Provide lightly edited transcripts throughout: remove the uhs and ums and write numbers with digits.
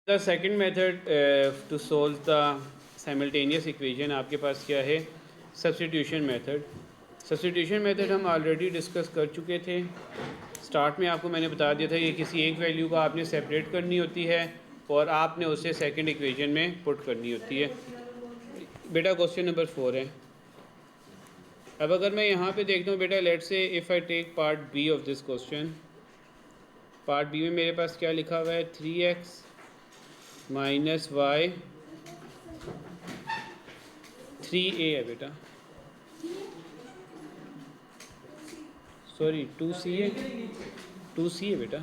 The second method to solve the simultaneous equation आपके पास क्या है, सब्स्टिट्यूशन मेथड। सब्स्टिट्यूशन मेथड हम ऑलरेडी डिस्कस कर चुके थे। स्टार्ट में आपको मैंने बता दिया था कि किसी एक वैल्यू को आपने सेपरेट करनी होती है और आपने उसे सेकंड इक्वेशन में पुट करनी होती है। बेटा क्वेश्चन नंबर 4 है। अब अगर मैं यहाँ पे देखता हूँ बेटा, let's say if I take part B of this question, part B में मेरे पास क्या लिखा हुआ है, 3x माइनस वाई 3a है बेटा, सॉरी 2c है, 2c है बेटा।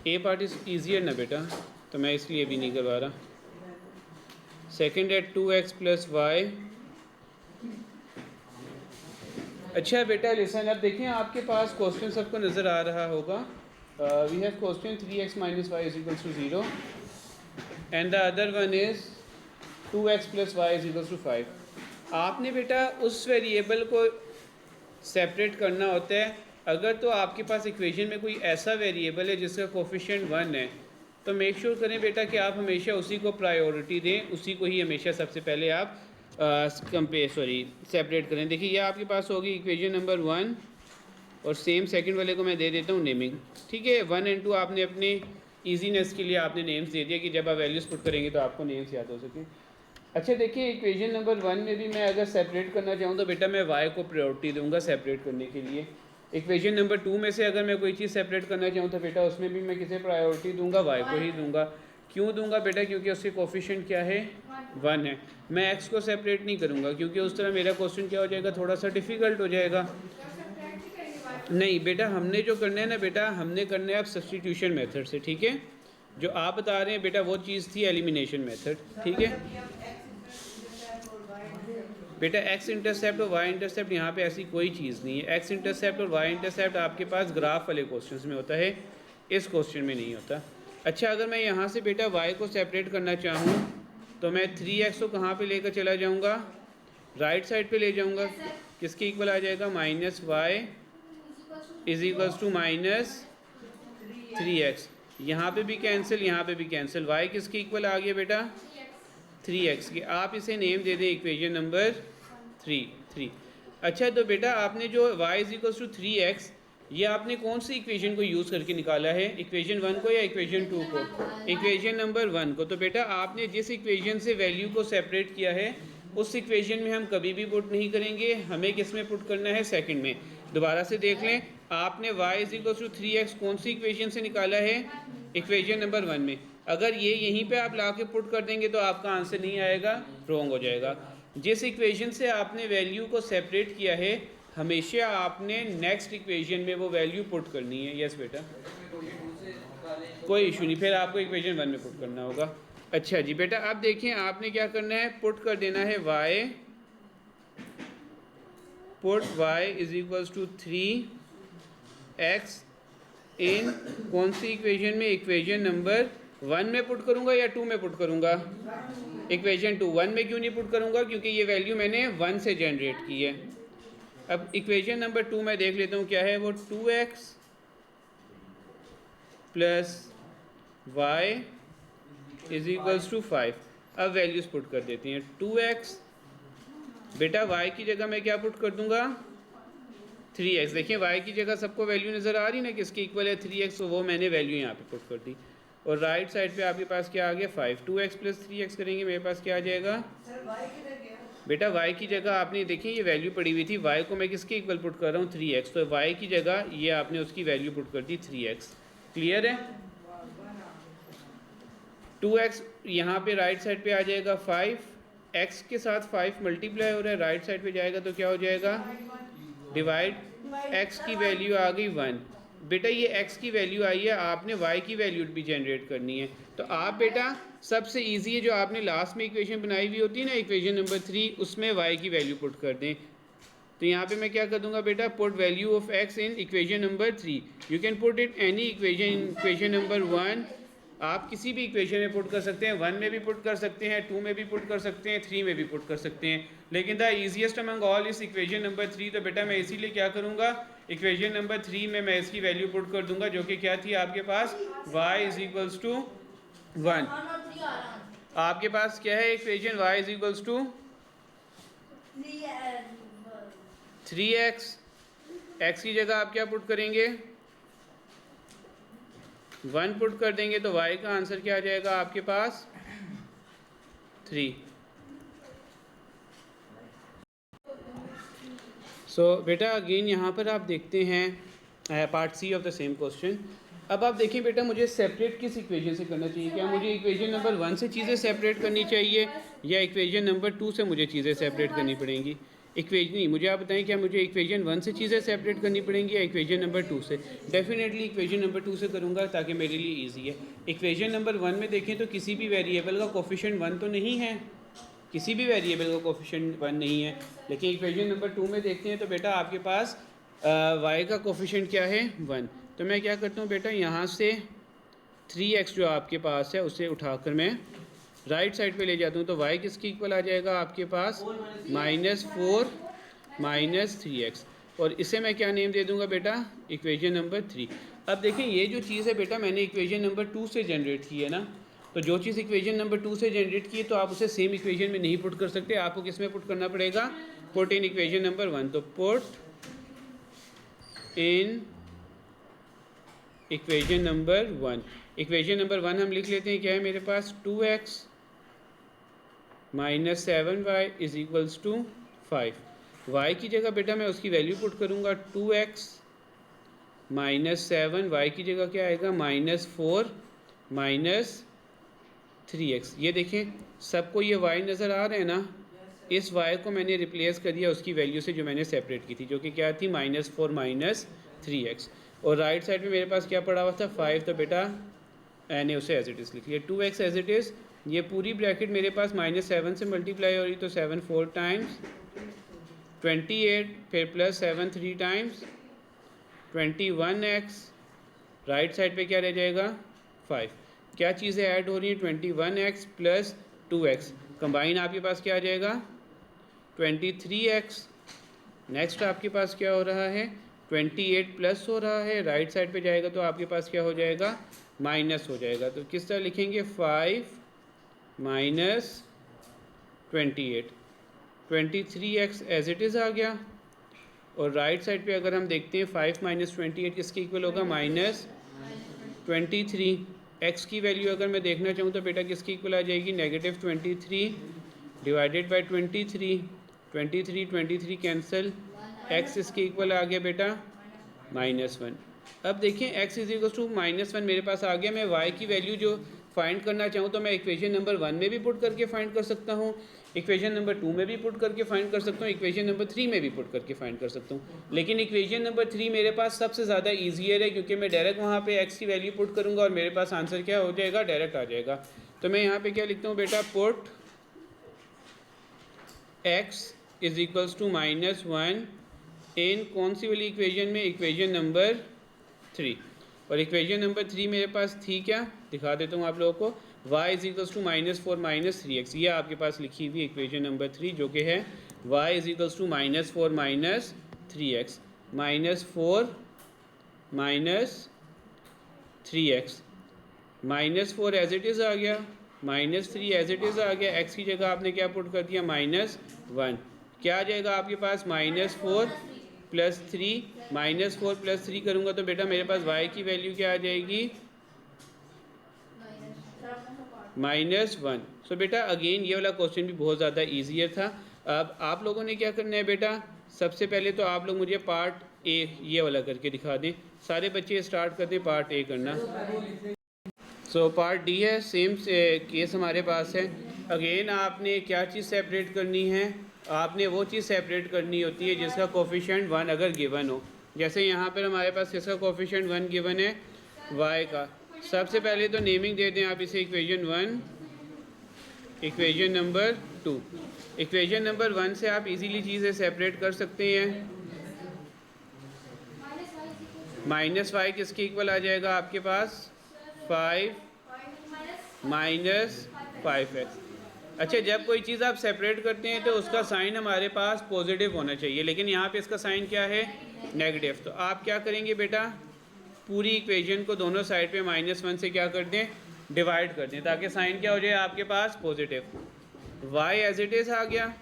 ए पार्ट इज़ ईजियर ना बेटा, तो मैं इसलिए भी नहीं करवा रहा। सेकेंड है 2x प्लस वाई। अच्छा बेटा लिसन, अब देखें आपके पास क्वेश्चन सबको नज़र आ रहा होगा। We have question 3x minus y is equals to 0 and the other one is 2x plus y is equals to 5। आपने बेटा उस वेरिएबल को सेपरेट करना होता है। अगर तो आपके पास इक्वेशन में कोई ऐसा वेरिएबल है जिसका कोफिशिएंट 1 है, तो मेक श्योर करें बेटा कि आप हमेशा उसी को प्रायोरिटी दें, उसी को ही हमेशा सबसे पहले आप सेपरेट करें। देखिए ये आपके पास होगी इक्वेशन नंबर 1 और सेम सेकंड वाले को मैं दे देता हूँ नेमिंग। ठीक है, 1 एंड 2 आपने अपने ईजीनेस के लिए आपने नेम्स दे दिया कि जब आप वैल्यूज़ पुट करेंगे तो आपको नेम्स याद हो सके। अच्छा देखिए इक्वेशन नंबर 1 में भी मैं अगर सेपरेट करना चाहूँ तो बेटा मैं y को प्रायोरिटी दूंगा सेपरेट करने के लिए। इक्वेशन नंबर 2 में से अगर मैं कोई चीज़ सेपरेट करना चाहूँ तो बेटा उसमें भी मैं किसे प्रायोरिटी दूंगा, y को ही दूंगा। क्यों दूंगा बेटा? क्योंकि उसके कोफिशिएंट क्या है, 1 है। मैं x को सेपरेट नहीं करूँगा क्योंकि उस तरह मेरा क्वेश्चन क्या हो जाएगा, थोड़ा सा डिफ़िकल्ट हो जाएगा। नहीं बेटा, हमने जो करना है ना बेटा, हमने करना है अब सब्स्टिट्यूशन मेथड से। ठीक है, जो आप बता रहे हैं बेटा वो चीज़ थी एलिमिनेशन मेथड। ठीक है बेटा, एक्स इंटरसेप्ट और वाई इंटरसेप्ट यहाँ पे ऐसी कोई चीज़ नहीं है। एक्स इंटरसेप्ट और वाई इंटरसेप्ट आपके पास ग्राफ वाले क्वेश्चंस में होता है, इस क्वेश्चन में नहीं होता। अच्छा अगर मैं यहाँ से बेटा वाई को सेपरेट करना चाहूँ तो मैं 3x को कहाँ पे लेकर चला जाऊँगा, राइट साइड पे ले जाऊँगा। किसके इक्वल आ जाएगा, minus y is equals to minus 3x। यहाँ पे भी कैंसिल, यहाँ पे भी कैंसिल। y किसके इक्वल आ गया बेटा, 3x के। आप इसे नेम दे दें इक्वेशन नंबर 3। अच्छा तो बेटा आपने जो y is equals to 3x, ये आपने कौन सी इक्वेशन को यूज़ करके निकाला है, इक्वेशन 1 को या इक्वेशन 2 को? इक्वेशन नंबर 1 को। तो बेटा आपने जिस इक्वेशन से वैल्यू को सेपरेट किया है उस इक्वेशन में हम कभी भी पुट नहीं करेंगे, हमें किस में पुट करना है, सेकंड में। दोबारा से देख लें, आपने y is equals to 3x कौन सी इक्वेशन से निकाला है, इक्वेशन नंबर 1 में। अगर ये यहीं पे आप ला के पुट कर देंगे तो आपका आंसर नहीं आएगा, रॉन्ग हो जाएगा। जिस इक्वेशन से आपने वैल्यू को सेपरेट किया है हमेशा आपने नेक्स्ट इक्वेशन में वो वैल्यू पुट करनी है। यस बेटा, कोई इशू नहीं, फिर आपको इक्वेशन 1 में पुट करना होगा। अच्छा जी बेटा, अब देखें आपने क्या करना है, पुट कर देना है y, put y is equals to 3x in कौन सी इक्वेशन में, इक्वेशन नंबर 1 में पुट करूंगा या 2 में पुट करूंगा, इक्वेशन 2। 1 में क्यों नहीं पुट करूंगा, क्योंकि ये वैल्यू मैंने 1 से जनरेट की है। अब इक्वेशन नंबर 2 में देख लेता हूँ क्या है, वो 2x plus y is equals to 5। अब वैल्यूज पुट कर देती हैं। 2x बेटा y की जगह मैं क्या पुट कर दूंगा, 3x। देखिए y की जगह सबको वैल्यू नज़र आ रही ना किसकी इक्वल है, 3x, तो वो मैंने वैल्यू यहाँ पे पुट कर दी। और राइट साइड पे आपके पास क्या आ गया, 5। 2x प्लस 3x करेंगे, मेरे पास क्या आ जाएगा बेटा, y की जगह आपने देखिए ये वैल्यू पड़ी हुई थी, y को मैं किसके इक्वल पुट कर रहा हूँ, 3x, तो y की जगह ये आपने उसकी वैल्यू पुट कर दी 3x। क्लियर है? 2x यहाँ पे राइट साइड पे आ जाएगा 5, x के साथ 5 मल्टीप्लाई हो रहा है, राइट साइड पे जाएगा तो क्या हो जाएगा, डिवाइड। x की वैल्यू आ गई 1। बेटा ये x की वैल्यू आई है, आपने y की वैल्यू भी जनरेट करनी है। तो आप बेटा सबसे इजी है, जो आपने लास्ट में इक्वेशन बनाई हुई होती है ना, इक्वेशन नंबर 3, उसमें y की वैल्यू पुट कर दें। तो यहाँ पे मैं क्या कर दूंगा बेटा, put value of x in equation number 3। You can put it any equation, equation number 1 आप किसी भी इक्वेशन में पुट कर सकते हैं, 1 में भी पुट कर सकते हैं, 2 में भी पुट कर सकते हैं, 3 में भी पुट कर सकते हैं। लेकिन द ईजीएस्ट अमंग ऑल इस इक्वेशन नंबर 3। तो बेटा मैं इसीलिए क्या करूँगा, इक्वेशन नंबर 3 में मैं इसकी वैल्यू पुट कर दूंगा, जो कि क्या थी आपके पास, y इज इक्वल्स टू 1। आपके पास क्या है equation, y is equals to 3x। x की जगह आप क्या पुट करेंगे, 1 पुट कर देंगे, तो y का आंसर क्या आ जाएगा आपके पास, 3। सो बेटा अगेन यहाँ पर आप देखते हैं part C of the same question. अब आप देखें बेटा, मुझे सेपरेट किस इक्वेशन से करना चाहिए, क्या मुझे इक्वेशन नंबर 1 से चीज़ें सेपरेट करनी चाहिए या इक्वेशन नंबर 2 से मुझे चीज़ें सेपरेट करनी पड़ेंगी। इक्वेशन नहीं, मुझे आप बताएं, क्या मुझे इक्वेशन 1 से चीज़ें सेपरेट करनी पड़ेंगी या इक्वेशन नंबर 2 से। डेफिनेटली इक्वेशन नंबर 2 से करूँगा ताकि मेरे लिए ईजी है। इक्वेशन नंबर 1 में देखें तो किसी भी वेरिएबल का कोफिशिएंट 1 तो नहीं है, किसी भी वेरिएबल का कोफिशिएंट 1 नहीं है। लेकिन इक्वेशन नंबर 2 में देखते हैं तो बेटा आपके पास y का कोफिशिएंट क्या है, 1। तो मैं क्या करता हूँ बेटा, यहाँ से 3x जो आपके पास है उसे उठाकर मैं राइट साइड पे ले जाता हूँ, तो y किसके इक्वल आ जाएगा आपके पास, -4 -3x। और इसे मैं क्या नेम दे दूँगा बेटा, इक्वेशन नंबर 3। अब देखें ये जो चीज़ है बेटा मैंने इक्वेशन नंबर 2 से जनरेट की है ना, तो जो चीज़ इक्वेशन नंबर 2 से जनरेट की है तो आप उसे सेम इक्वेशन में नहीं पुट कर सकते, आपको किस में पुट करना पड़ेगा, पुट इन इक्वेशन नंबर 1। तो put in equation number 1। Equation number 1 हम लिख लेते हैं, क्या है मेरे पास, 2x - 7y is equals to 5। y की जगह बेटा मैं उसकी वैल्यू पुट करूँगा, 2x - 7, y की जगह क्या आएगा, -4 -3x। ये देखें सबको ये y नज़र आ रहे हैं ना, इस y को मैंने रिप्लेस कर दिया उसकी वैल्यू से जो मैंने सेपरेट की थी, जो कि क्या थी, -4 -3x। और राइट साइड पे मेरे पास क्या पड़ा हुआ था, 5। तो बेटा मैंने उसे एज इट इज़ लिख लिया, 2x एज इट इज़। ये पूरी ब्रैकेट मेरे पास -7 से मल्टीप्लाई हो रही, तो 7 4 टाइम्स 28, फिर +7 3 टाइम्स 21x। राइट साइड पे क्या रह जाएगा, 5। क्या चीज़ें ऐड हो रही हैं, 21x + 2x कंबाइन आपके पास क्या आ जाएगा, 23x। नेक्स्ट आपके पास क्या हो रहा है, 28 प्लस हो रहा है, राइट साइड पे जाएगा तो आपके पास क्या हो जाएगा, माइनस हो जाएगा। तो किस तरह लिखेंगे, 5 - 28, 23x एज इट इज़ आ गया। और राइट साइड पे अगर हम देखते हैं 5 - 28 किसके इक्वल होगा, -23। x की वैल्यू अगर मैं देखना चाहूँ तो बेटा किसकी इक्वल आ जाएगी, -23 डिवाइडेड बाई 23, 23 कैंसिल, x इसके इक्वल आ गया बेटा -1। अब देखिए x इज इक्वल टू -1 मेरे पास आ गया। मैं y की वैल्यू जो फाइंड करना चाहूँ तो मैं इक्वेशन नंबर 1 में भी पुट करके फाइंड कर सकता हूँ, इक्वेशन नंबर 2 में भी पुट करके फाइंड कर सकता हूँ, इक्वेशन नंबर 3 में भी पुट करके फाइंड कर सकता हूँ। लेकिन इक्वेशन नंबर 3 मेरे पास सबसे ज़्यादा ईजियर है, क्योंकि मैं डायरेक्ट वहाँ पे x की वैल्यू पुट करूँगा और मेरे पास आंसर क्या हो जाएगा, डायरेक्ट आ जाएगा। तो मैं यहाँ पे क्या लिखता हूँ बेटा, put x is equals to -1 in कौन सी वाली इक्वेशन में, इक्वेशन नंबर 3। और इक्वेशन नंबर 3 मेरे पास थी क्या, दिखा देता हूँ आप लोगों को, y is equals to -4 -3x। ये आपके पास लिखी हुई इक्वेशन नंबर 3 जो कि है y is equals to -4 -3x, -4 -3x, -4 as it is आ गया, -3 एज इट इज़ आ गया, x की जगह आपने क्या पुट कर दिया, -1। क्या आ जाएगा आपके पास, -4 + 3, -4 + 3 करूँगा तो बेटा मेरे पास y की वैल्यू क्या आ जाएगी, -1। सो बेटा अगेन ये वाला क्वेश्चन भी बहुत ज़्यादा ईजियर था। अब आप लोगों ने क्या करना है बेटा, सबसे पहले तो आप लोग मुझे पार्ट ए ये वाला करके दिखा दें, सारे बच्चे स्टार्ट कर दें पार्ट ए करना। सो पार्ट डी है, सेम केस हमारे पास है। अगेन आपने क्या चीज़ सेपरेट करनी है, आपने वो चीज़ सेपरेट करनी होती है जिसका कोफिशिएंट 1 अगर गिवन हो। जैसे यहाँ पर हमारे पास किसका कोफिशिएंट 1 गिवन है, y का। सबसे पहले तो नेमिंग दे दें आप इसे, equation 1, equation number 2। Equation number 1 से आप इजीली चीज़ें सेपरेट कर सकते हैं। -y किसके इक्वल आ जाएगा आपके पास, 5 - 5x। अच्छा, जब कोई चीज़ आप सेपरेट करते हैं तो उसका साइन हमारे पास पॉजिटिव होना चाहिए, लेकिन यहाँ पे इसका साइन क्या है, नेगेटिव। तो आप क्या करेंगे बेटा, पूरी इक्वेशन को दोनों साइड पे -1 से क्या कर दें, डिवाइड कर दें, ताकि साइन क्या हो जाए आपके पास, positive. Y as it is आ गया।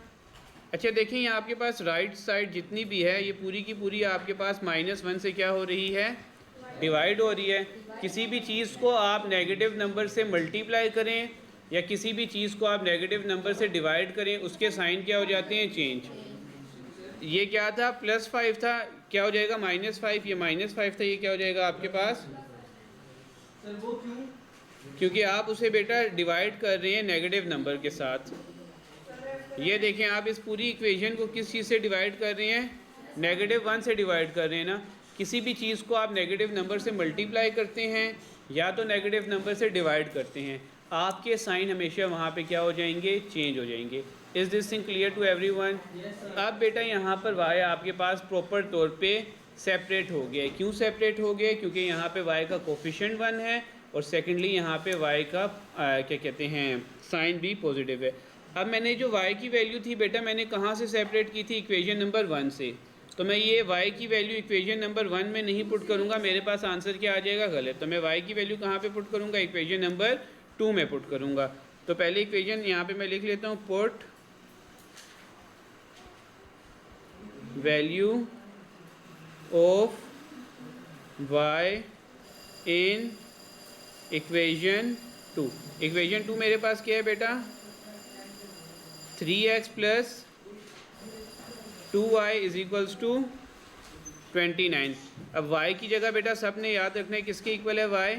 अच्छा देखिए यहाँ आपके पास राइट साइड जितनी भी है ये पूरी की पूरी आपके पास -1 से क्या हो रही है, डिवाइड हो रही है। किसी भी चीज़ को आप नेगेटिव नंबर से मल्टीप्लाई करें या किसी भी चीज़ को आप नेगेटिव नंबर से डिवाइड करें, उसके साइन क्या हो जाते हैं, चेंज। ये क्या था, +5 था, क्या हो जाएगा -5, ये -5 था, ये क्या हो जाएगा आपके पास, सर वो क्यों? क्योंकि आप उसे बेटा डिवाइड कर रहे हैं नेगेटिव नंबर के साथ। ये देखें आप इस पूरी इक्वेशन को किस चीज़ से डिवाइड कर रहे हैं, -1 से डिवाइड कर रहे हैं ना। किसी भी चीज़ को आप नेगेटिव नंबर से मल्टीप्लाई करते हैं या तो नेगेटिव नंबर से डिवाइड करते हैं, आपके साइन हमेशा वहाँ पे क्या हो जाएंगे, चेंज हो जाएंगे। Is this thing clear to everyone? अब बेटा यहाँ पर वाई आपके पास प्रॉपर तौर पे सेपरेट हो गया है। क्यों सेपरेट हो गया? क्योंकि यहाँ पे वाई का कोफिशिएंट 1 है और सेकेंडली यहाँ पे वाई का क्या कहते हैं, साइन भी पॉजिटिव है। अब मैंने जो y की वैल्यू थी बेटा मैंने कहाँ से सेपरेट की थी, इक्वेशन नंबर 1 से। तो मैं ये y की वैल्यू इक्वेशन नंबर 1 में नहीं पुट करूँगा, मेरे पास आंसर क्या आ जाएगा, गलत। तो मैं y की वैल्यू कहाँ पे पुट करूँगा, इक्वेशन नंबर 2 में पुट करूँगा। तो पहले इक्वेशन यहाँ पे मैं लिख लेता हूँ, put value of y in equation 2। Equation 2 मेरे पास क्या है बेटा, 3x plus 2y is equals to 29। अब y की जगह बेटा सबने याद रखना है किसके इक्वल है, y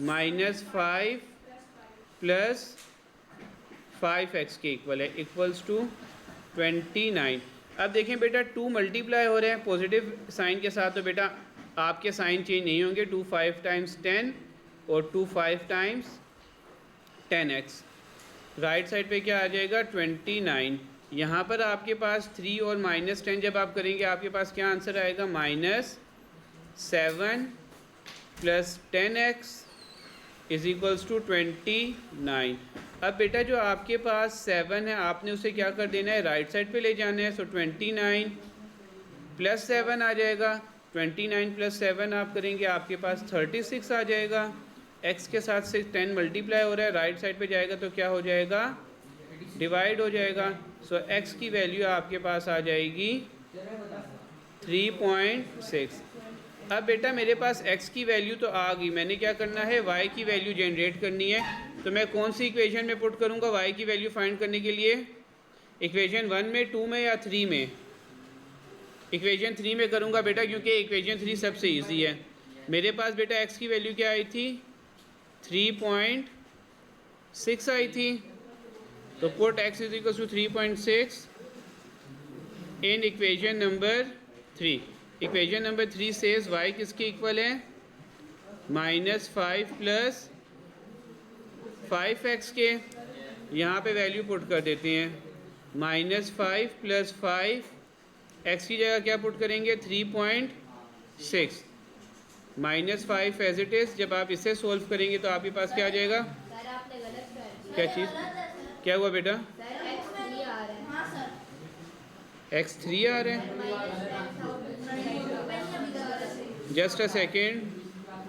-5 प्लस 5x के इक्वल है, इक्वल्स टू 29। अब देखें बेटा 2 मल्टीप्लाई हो रहे हैं पॉजिटिव साइन के साथ, तो बेटा आपके साइन चेंज नहीं होंगे। 2 5 टाइम्स 10 और 2 5 टाइम्स 10x। राइट साइड पे क्या आ जाएगा, 29। यहाँ पर आपके पास 3 और -10 जब आप करेंगे आपके पास क्या आंसर आएगा, -7 plus 10x is equals to 29। अब बेटा जो आपके पास 7 है आपने उसे क्या कर देना है, राइट साइड पे ले जाना है। सो 29 प्लस 7 आ जाएगा, 29 प्लस 7 आप करेंगे आपके पास 36 आ जाएगा। x के साथ से 10 मल्टीप्लाई हो रहा है, राइट साइड पे जाएगा तो क्या हो जाएगा, डिवाइड हो जाएगा। सो x की वैल्यू आपके पास आ जाएगी 3.6। अब बेटा मेरे पास x की वैल्यू तो आ गई, मैंने क्या करना है, y की वैल्यू जनरेट करनी है। तो मैं कौन सी इक्वेशन में पुट करूँगा y की वैल्यू फाइंड करने के लिए, इक्वेशन 1 में, 2 में या 3 में? इक्वेशन 3 में करूँगा बेटा, क्योंकि इक्वेशन 3 सबसे ईजी है। मेरे पास बेटा x की वैल्यू क्या आई थी, 3.6 आई थी। तो put x is equal to 3.6 in equation number 3। Equation number 3 says y किसके इक्वल है, -5 प्लस 5x के। यहाँ पे वैल्यू पुट कर देते हैं, -5 प्लस 5, x की जगह क्या पुट करेंगे, 3.6 -5 एज इट इज़। जब आप इसे सोल्व करेंगे तो आपके पास क्या आ जाएगा, सर आपने गलत कर दिया। क्या चीज़, क्या हुआ बेटा, सर x3 आ रहा है। हाँ सर, x3 आ रहा है, जस्ट अ सेकेंड।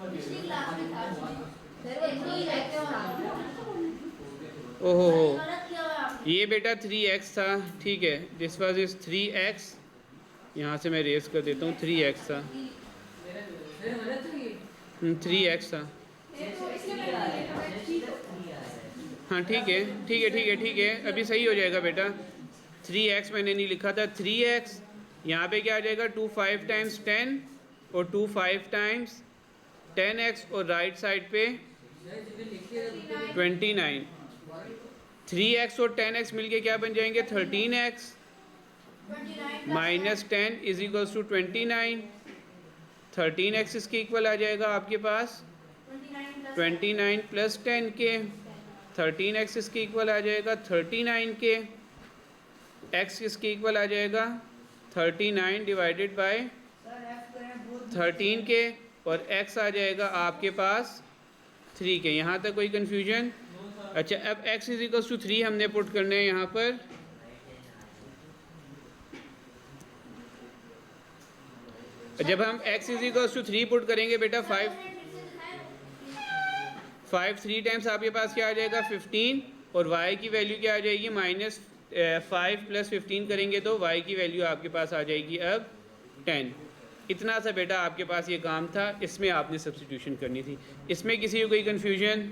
पिछली क्लास में था सर, वो 3x था। ओहो हो, गलत किया हुआ आपने। ये बेटा 3x था, ठीक है। दिस वाज इज 3x, यहाँ से मैं रेस कर देता हूँ, 3x था, 3x था। हाँ ठीक है ठीक है ठीक है ठीक है, अभी सही हो जाएगा बेटा। 3x मैंने नहीं लिखा था, 3x। यहाँ पे क्या आ जाएगा, 2 5 टाइम्स 10 और 2 5 टाइम्स 10x और राइट साइड पे 29। 3x और 10x मिलके क्या बन जाएंगे, 13x -10 is equals to 29। 13x इसके इक्वल आ जाएगा आपके पास 29 प्लस 10 के। 13x इसके इक्वल आ जाएगा 39 के। x इसके इक्वल आ जाएगा 39 डिवाइडेड बाय 13 के, और x आ जाएगा आपके पास 3 के। यहाँ तक कोई कन्फ्यूजन? अच्छा, अब x इज इक्वल्स टू 3 हमने पुट करने हैं यहाँ पर। जब हम x is equals to 3 put करेंगे बेटा 5 3 टाइम्स आपके पास क्या आ जाएगा 15 और y की वैल्यू क्या आ जाएगी -5 + 15 करेंगे तो y की वैल्यू आपके पास आ जाएगी अब 10। इतना सा बेटा आपके पास ये काम था, इसमें आपने सब्स्टिट्यूशन करनी थी। इसमें किसी को कोई कन्फ्यूजन?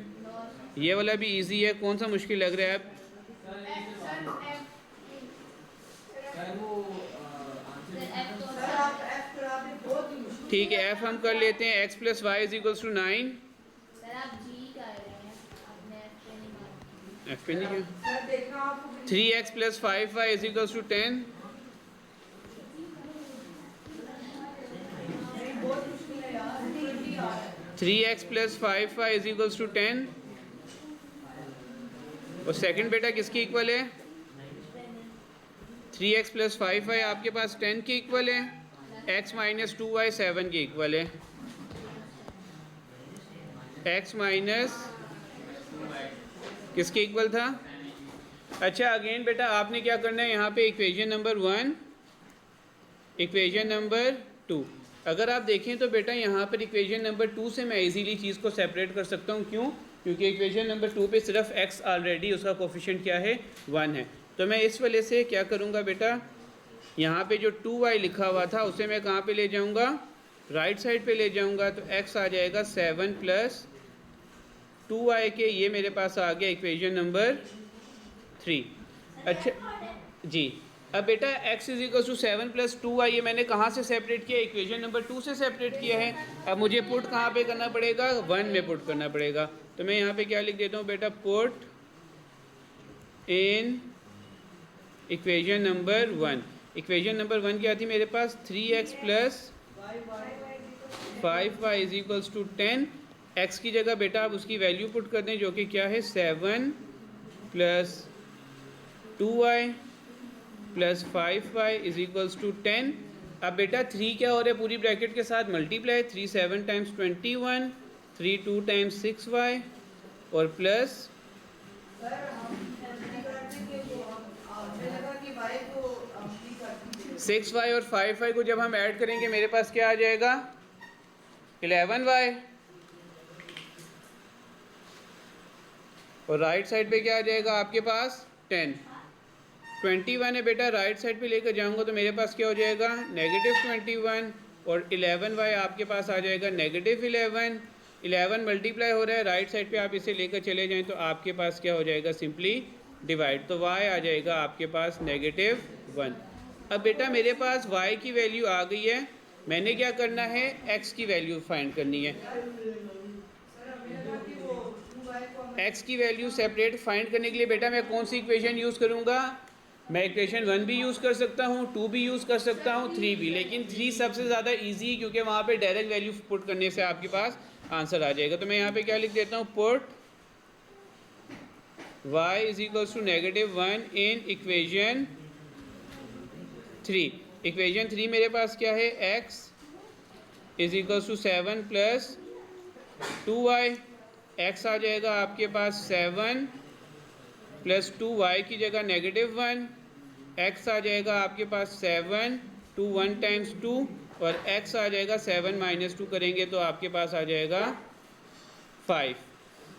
ये वाला भी इजी है, कौन सा मुश्किल लग रहा है अब? ठीक है, f हम कर लेते हैं x + y = 9। f पे नहीं क्या? 3x + 5y = 10। 3x + 5y = 10। और सेकंड बेटा किसकी इक्वल है? 3x + 5y आपके पास 10 के इक्वल है, x - 2y 7 के इक्वल है। x माइनस किसके इक्वल था? अच्छा अगेन बेटा आपने क्या करना है, यहाँ पे इक्वेशन नंबर 1, इक्वेशन नंबर 2। अगर आप देखें तो बेटा यहाँ पर इक्वेशन नंबर 2 से मैं इजीली चीज़ को सेपरेट कर सकता हूँ। क्यों? क्योंकि इक्वेशन नंबर 2 पे सिर्फ x ऑलरेडी उसका कोफिशिएंट क्या है 1 है। तो मैं इस वजह से क्या करूँगा बेटा, यहाँ पे जो 2y लिखा हुआ था उसे मैं कहाँ पे ले जाऊँगा? राइट साइड पे ले जाऊँगा। तो x आ जाएगा 7 + 2y के, ये मेरे पास आ गया इक्वेशन नंबर 3। अच्छा जी, अब बेटा x = 7 + 2y ये मैंने कहाँ से सेपरेट किया? इक्वेशन नंबर 2 से सेपरेट किया है। अब मुझे पुट कहाँ पे करना पड़ेगा? 1 में पुट करना पड़ेगा। तो मैं यहाँ पे क्या लिख देता हूँ बेटा, put in equation number 1। Equation number 1 क्या थी मेरे पास? 3x + 5y = 10। x की जगह बेटा आप उसकी वैल्यू पुट कर दें जो कि क्या है 7 + 2y + 5y = 10। अब बेटा 3 क्या हो रहा है? पूरी ब्रैकेट के साथ मल्टीप्लाई, 3 7 टाइम्स 21, 3 2 टाइम्स 6y और प्लस 6y और 5y को जब हम ऐड करेंगे मेरे पास क्या आ जाएगा? 11y। और राइट साइड पे क्या आ जाएगा आपके पास? 10। 21 है बेटा, राइट साइड पे लेकर जाऊंगा तो मेरे पास क्या हो जाएगा? -21। और 11y आपके पास आ जाएगा -11। 11 मल्टीप्लाई हो रहा है, राइट साइड पे आप इसे लेकर चले जाएं तो आपके पास क्या हो जाएगा? Simply divide. तो y आ जाएगा आपके पास -1। अब बेटा मेरे पास y की वैल्यू आ गई है, मैंने क्या करना है? x की वैल्यू फाइंड करनी है। x की वैल्यू सेपरेट फाइंड करने के लिए बेटा मैं कौन सी इक्वेशन यूज़ करूँगा? मैं इक्वेशन 1 भी यूज़ कर सकता हूँ, 2 भी यूज़ कर सकता हूँ, 3 भी। लेकिन 3 सबसे ज़्यादा इजी है क्योंकि वहाँ पे डायरेक्ट वैल्यू पुट करने से आपके पास आंसर आ जाएगा। तो मैं यहाँ पे क्या लिख देता हूँ? Put y = -1 in equation 3। Equation 3 मेरे पास क्या है? x = 7 + 2y। x आ जाएगा आपके पास 7 + 2y की जगह -1। x आ जाएगा आपके पास 7, 2 1 टाइम्स 2 और x आ जाएगा 7 - 2 करेंगे तो आपके पास आ जाएगा 5।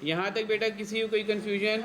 यहाँ तक बेटा किसी को कोई कन्फ्यूजन?